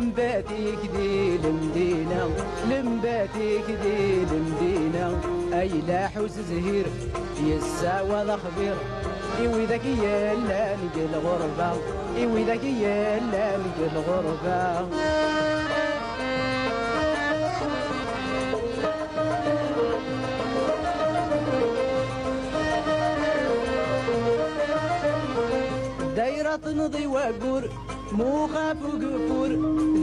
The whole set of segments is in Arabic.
لمباتيك دي المدينة لمباتيك دي المدينة أي لاحوس زهير يساوى ذا خبير إيوي ذاك يلا نجي الغربة إيوي ذاك يلا نجي الغربة دايرة تنضي وقور مو خاف وقفور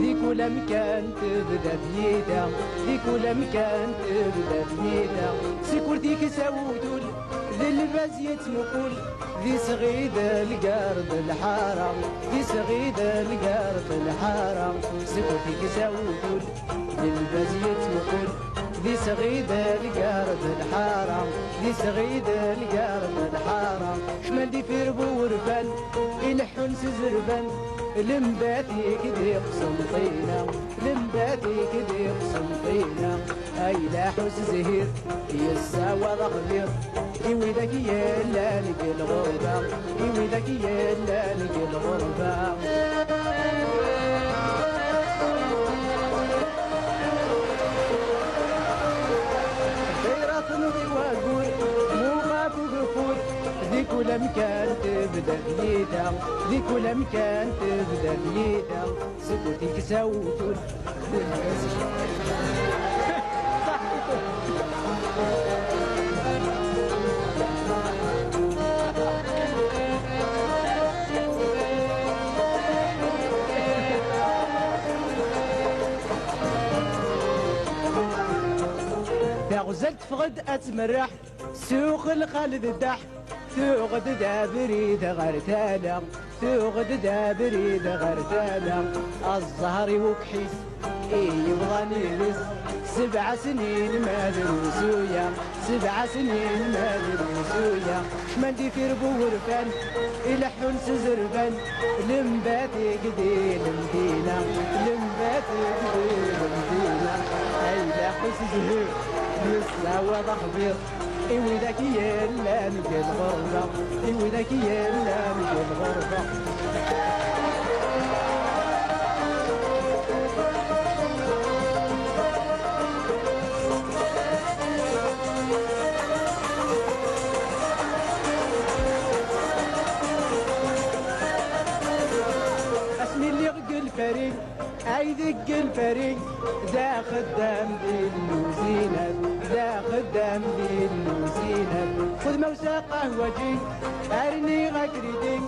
ذي كل مكان تبدا بيدا ذي كل مكان تبدا بيدا سكورتيك ساوتول ذي اللباس يتنقول ذي صغيدة القرب الحارة ذي صغيدة القرب الحارة سكورتيك ساوتول ذي اللباس يتنقول ذي صغيدة القرب الحارة ذي صغيدة القرب الحارة شمال دي في ربو ورفان يلحون سزربان لمباتي كدي قسنطينة لمباتي كدي قسنطينة أي لاحوس زهير يساوى ذا خبير إيوي ذاك يلا لقي الغربة إيوي ذاك يلا لقي الغربة ذي كل مكان تبدا بيدا ذي كل مكان تبدا بيدا سكوتيك ساوتون يا غزلت فغد أتمرح سوق الخالد الدح تغد دابريد غرتالا تغد دابريد غرتالا الزهري وكحيس يبغاني لس 7 سنين ما دروسويا 7 سنين ما دروسويا مندي في ربو ورفان يلحون سزربان لمباتي قدي المدينة لمباتي قدي المدينة أي لاحوس زهير يساوى ذا خبير إيوي ذاك يلا نجي الغربة إيوي ذاك يلا نجي الغربة اسمي اللي غق الفريق أي ذق الفريق ذا خدام بالموزينة ذا خدام بالموزينة خذ موسى قهوجي أرني غكردي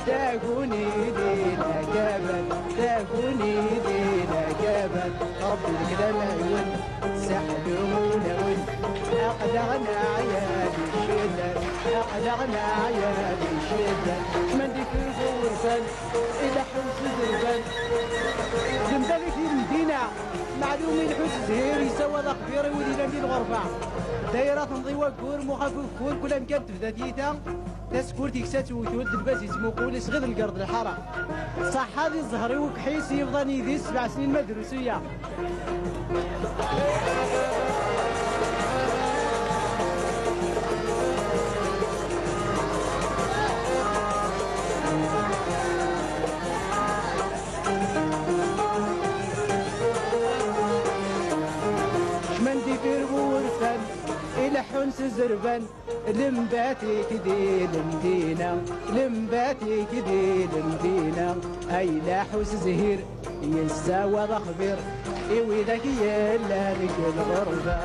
تاقوني دينا جبل تاقوني دينا جبل ربي الكلام عيون سحلونا ون أقدرنا عيالي الشدة أقدرنا عيالي الشدة مندي في الغرفان إلى حوس الزربان جنبالك المدينة معلوم الحوس زهير يسوى ذا خبير ولينا من الغرفة دايرة تنضي وكور مخافف كور كل مكان تبدا ديتا تسكورتيك ساتوتول دباز يسمو قول صغير القرض الحارة صح هذه الزهري وكحيس يفضل ذي 7 سنين مدروسية لحون سزربان لمباتي كدي المدينة لمباتي كدي المدينة أي لاحوس زهير يساوى ذا خبير إيوي ذاك يلا لقي الغربة